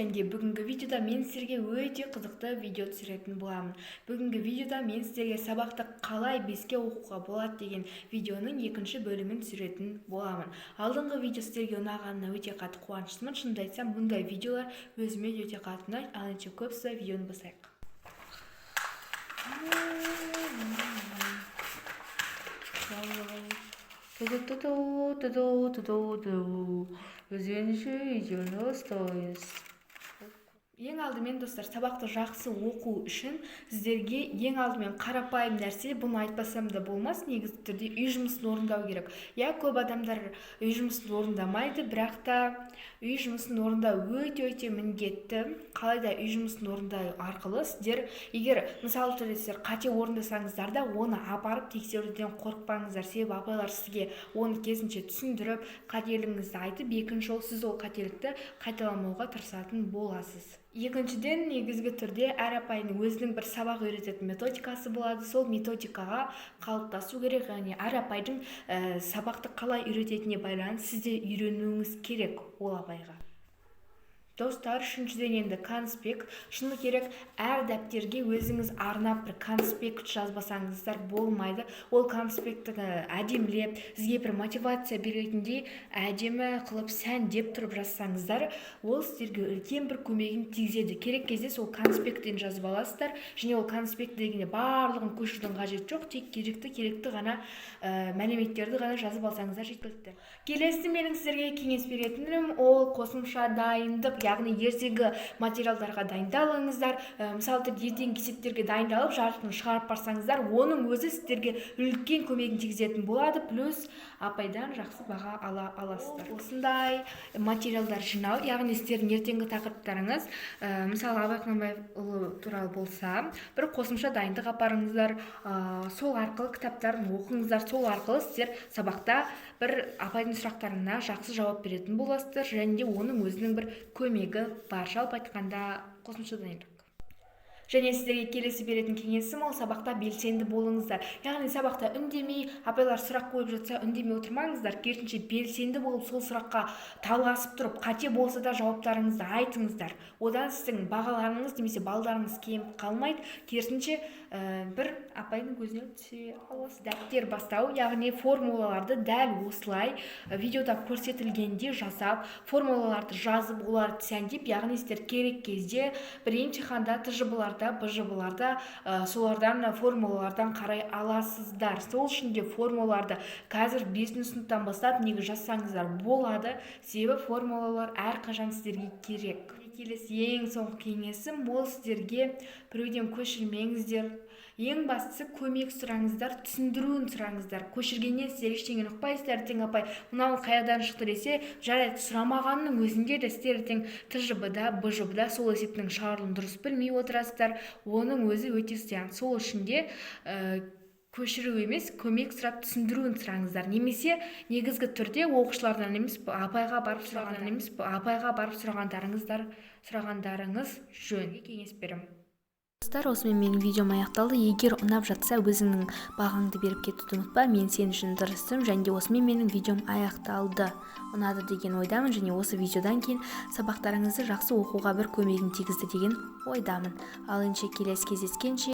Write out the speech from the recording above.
және бүгінгі видеода мен сіздерге өте қызықты видео түсіретін боламын. Бүгінгі видеода мен сіздерге сабақты қалай 5-ке оқуға болады деген видеоның екінші бөлімін түсіретін боламын. Алдыңғы видео сіздерге ұнағанына өте қатты қуаныштымын. Шынымды айтсам, бұндай видеолар өзіме өте қатты ұнайды. Ал енді көп сөз видеоны бастайық. Ең алдымен достар, сабақты жақсы оқу үшін сіздерге ең алдымен қарапайым нәрсе, бұны айтпасам да болмас, негізгі түрде үй жұмысын орындау керек. Көп адамдар үй жұмысын орындамайды, бірақ та үй жұмысын орындау өте міндетті. Қалайда үй жұмысын орындау арқылы сіздер, егер мысалы түрде сіздер қате орындасаңыздар да, оны апарып тексеруден қорықпаңыздар. Себебі апайлар сізге оны кезінше түсіндіріп, қателігіңізді айтып, екінші жол сіз ол қателікті қайталамауға тырысатын боласыз. Екіншіден, негізгі түрде әр апайының өзінің бір сабақ үйрететін методикасы болады. Сол методикаға қалыптасу керек, яғни әр апайдың сабақты қалай үйрететініне байланысты сізде үйренуіңіз керек ол апайға. Достар, үшіншіден енді конспект. Шыны керек, әр дәптерге өзіңіз арнап бір конспект жазбасаңыздар болмайды. Ол конспектті әдемілеп, сізге бір мотивация беретіндей әдемі қылып сәндеп тұрып жазсаңыздар, ол сіздерге үлкен бір көмегін тигізеді. Керек кезде сол конспекттен жазып аласыздар, және ол конспект дегенде барлығын көшірдің қажеті жоқ, тек керекті ғана мәліметтерді ғана жазып алсаңыздар жеткілікті. Келесі менің сіздерге кеңес беретінім ол қосымша дайындық, яғни ертеңгі материалдарға дайындалыңыздар. Мысалы ертеңгі есептерге дайындалып, жарқын шығарып барсаңыздар, оның өзі сіздерге үлкен көмегін тигізетін болады, плюс апайдан жақсы баға ала аласыздар. Осындай материалдар жинау, яғни сіздердің ертеңгі тақырыптарыңыз, мысалы Абай Құнанбайұлы туралы болса, бір қосымша дайындық апарыңыздар, сол арқылы кітаптарын оқыңыздар, сол арқылы сіздер сабақта бір апайдың сұрақтарына жақсы жауап беретін боласыздар, және де оның өзінің бір көмегі бар. Жалпы айтқанда қосымша дайындық. Және сіздерге келесі беретін кеңесім ол сабақта белсенді болыңыздар. Яғни сабақта үндемей, апайлар сұрақ қойып жатса, үндемей отырмаңыздар. Керісінше белсенді болып, сол сұраққа таласып тұрып, қате болса да жауаптарыңызды айтыңыздар. Одан сіздің бағаларыңыз немесе балдарыңыз кеміп қалмайды. Керісінше бір апайдың көзіне түсе аласыз. Дәптер бастау, яғни формулаларды дәл осылай видеода көрсетілгенде жасап, формулаларды жазып, оларды сәндеп, яғни сіздер керек кезде бір емтиханда ТЖБ-ларда, БЖБ-ларда солардан формулалардан қарай аласыздар. Сол үшін де формулаларды қазір 5-ші сыныптан бастап неге жазсаңыздар болады, себебі формулалар әрқашан сіздерге керек. Келесі ең соңғы кеңесім ол сіздерге біреуден көшірмеңіздер. Ең бастысы көмек сұраңыздар, түсіндіруін сұраңыздар. Көшіргеннен сіздер ештеңені ұқпайсыздар. Ертең апай, мынау қайдан шықты десе, жарайды, сұрамағанның өзінде де сіздер ертең ТЖБ-да, БЖБ-да сол есептің шығарылуын дұрыс білмей отырасыздар. Оның өзі өте зиян. Сол үшін де көшіру емес, көмек сұрап түсіндіруін сұраңыздар. Немесе негізгі түрде оқушылардан емес, апайға барып сұрағандарыңыз жөн. Кеңес беремін. Достар, осымен менің видеом аяқталды. Егер ұнап жатса, өзіңнің бағаңды беріп кетуді ұмытпа. Мен сен үшін тырыстым, және де осымен менің видеом аяқталды. Ұнады деген ойдамын, және осы видеодан кейін сабақтарыңызды жақсы оқуға бір көмегін тигізді деген ойдамын. Ал енді келесі кездескенше